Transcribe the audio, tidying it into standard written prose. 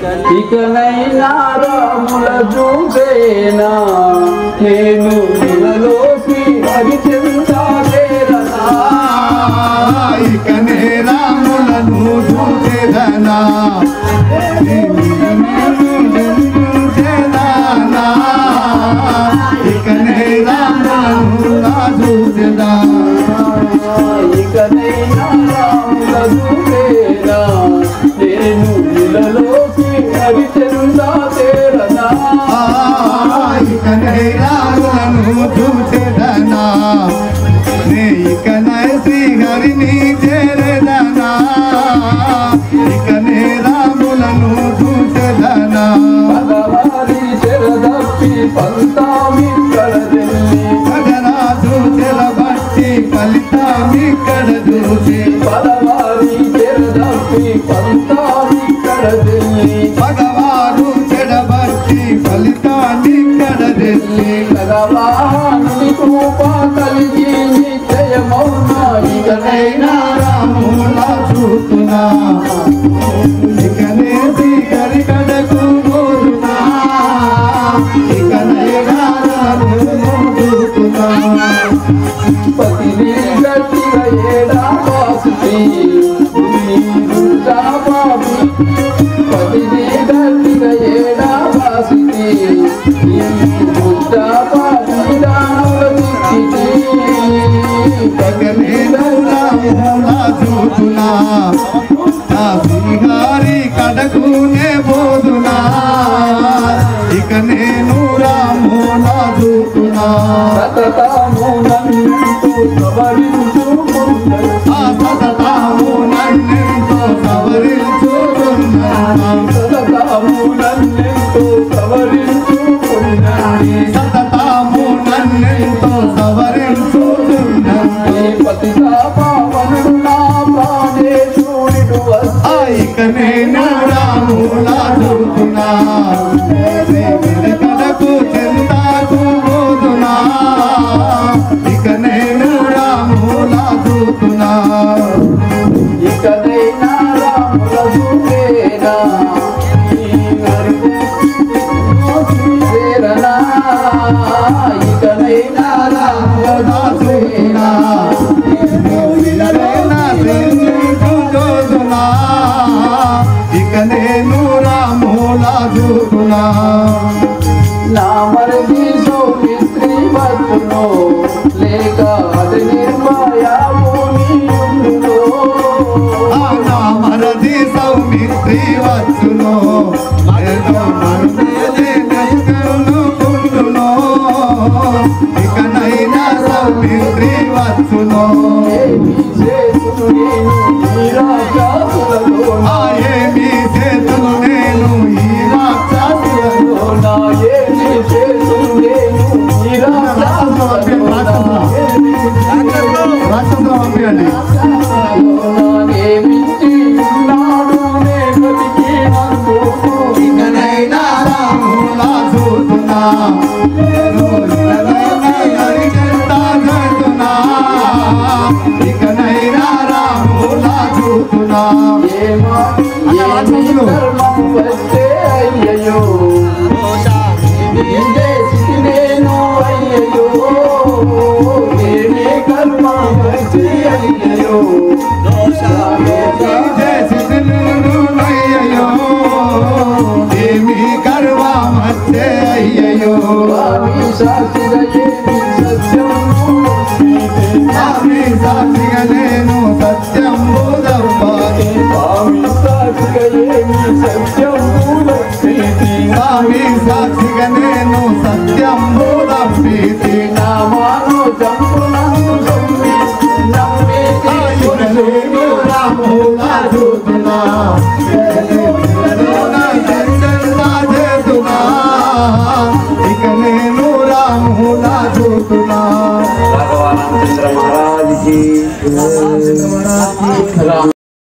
ఇకనైనా రాముల చూసేనా నేను ఇలలోకి హరిచంద్రేరనా ఇకనే రాములను చూసేదనా ఇకనే రాములను చూసేదా ఇకనైనా రాముల చూసేనా నేను ఇలలోకి హరిచంద్రేరనా ఇకనే రాములను చూసేదనా ఇకనే శ్రీహరిని చేరేదనా ఇకనే రాములను చూసేదనా భగవారి చెరదప్పి పంతామిక్కడ జల్లి భగరాజు చెరబట్టి ఫలితామిక్కడ చూసి భగవారి చెరదప్పి పంతామిక్కడ జల్లి భగవారు చెడబట్టి ఫలితాన్నిక్కడ తెల్లి భగవానుని కృప కలిగి నిత్యమౌనా ఇకనైనా రాముల చూతున్నా ఇకనే శ్రీహరి కడకు పోతున్నా ఇకనైనా రాములను చూతున్నా పతిని గట్టిగా ఏడా వాసుతి పతిని గట్టిగా ఏడా వాసుతి చూతున్నా శ్రీహరి కడకునే పోతున్నా ఇక నేను రాముల చూతున్నా సతతము నన్నెంతో సవరించుకున్నా సతతము నన్నెంతో సవరించుకున్నా సతతము నన్నెంతో సవరించుకున్నా సతతము నన్నెంతో సవరించుకున్నా పతితా పావనుడు నా ప్రాణేశుడు ఇక నేను రాముల చూతున్నా కడకు చెందాకు పోతున్నా ఇక నేను రాముల చూతున్నా ఇకనైనా రాముల చూసేనా చేరనా ఇకనైనా రాముల చూసేనా ఇక నేను రాముల చూతున్నా నా మరిది సౌమిత్రి వచ్చును లేక అది నిర్భయామునియుండును నా మరది సౌమిత్రి వచ్చును ఇకనైనా సౌమిత్రి వచ్చును ఏమి చేతును నేను ఈ రాక్షసులలోన ఏమి చేతులు నేను ఈ రాక్షసులలో నా ఏమి చేతును నేను ఈ రాక్షసులలోన రాక్షసులు పంపించండి ఏమిచ్చి ఉన్నాడు నే బతికినందుకు ఇకనైనా రాముల చూతున్నా ఇకనైనా రాముల చూతున్నా ధర్మం వస్తే అయ్యయ్యో నేను అయ్యయ్యో ఏమి కర్మం వచ్చి అయ్యయ్యో అయ్యయ్యో ఏమి కర్వా మచ్చే అయ్యయ్యో సాక్షిగా ఏమి సత్యం స్వామి సాక్షిగా నేను సత్యం బోధపాలి సాక్షిగా ఏమి సత్యం స్వామి సాక్షిగా నేను సత్యం బోధపీతి నామాను చంపునందు నమ్మి రాముల చూతున్నా ఇక నేను రాముల చూతున్నా భగవాన్ చంద్ర మహారాజ్ కి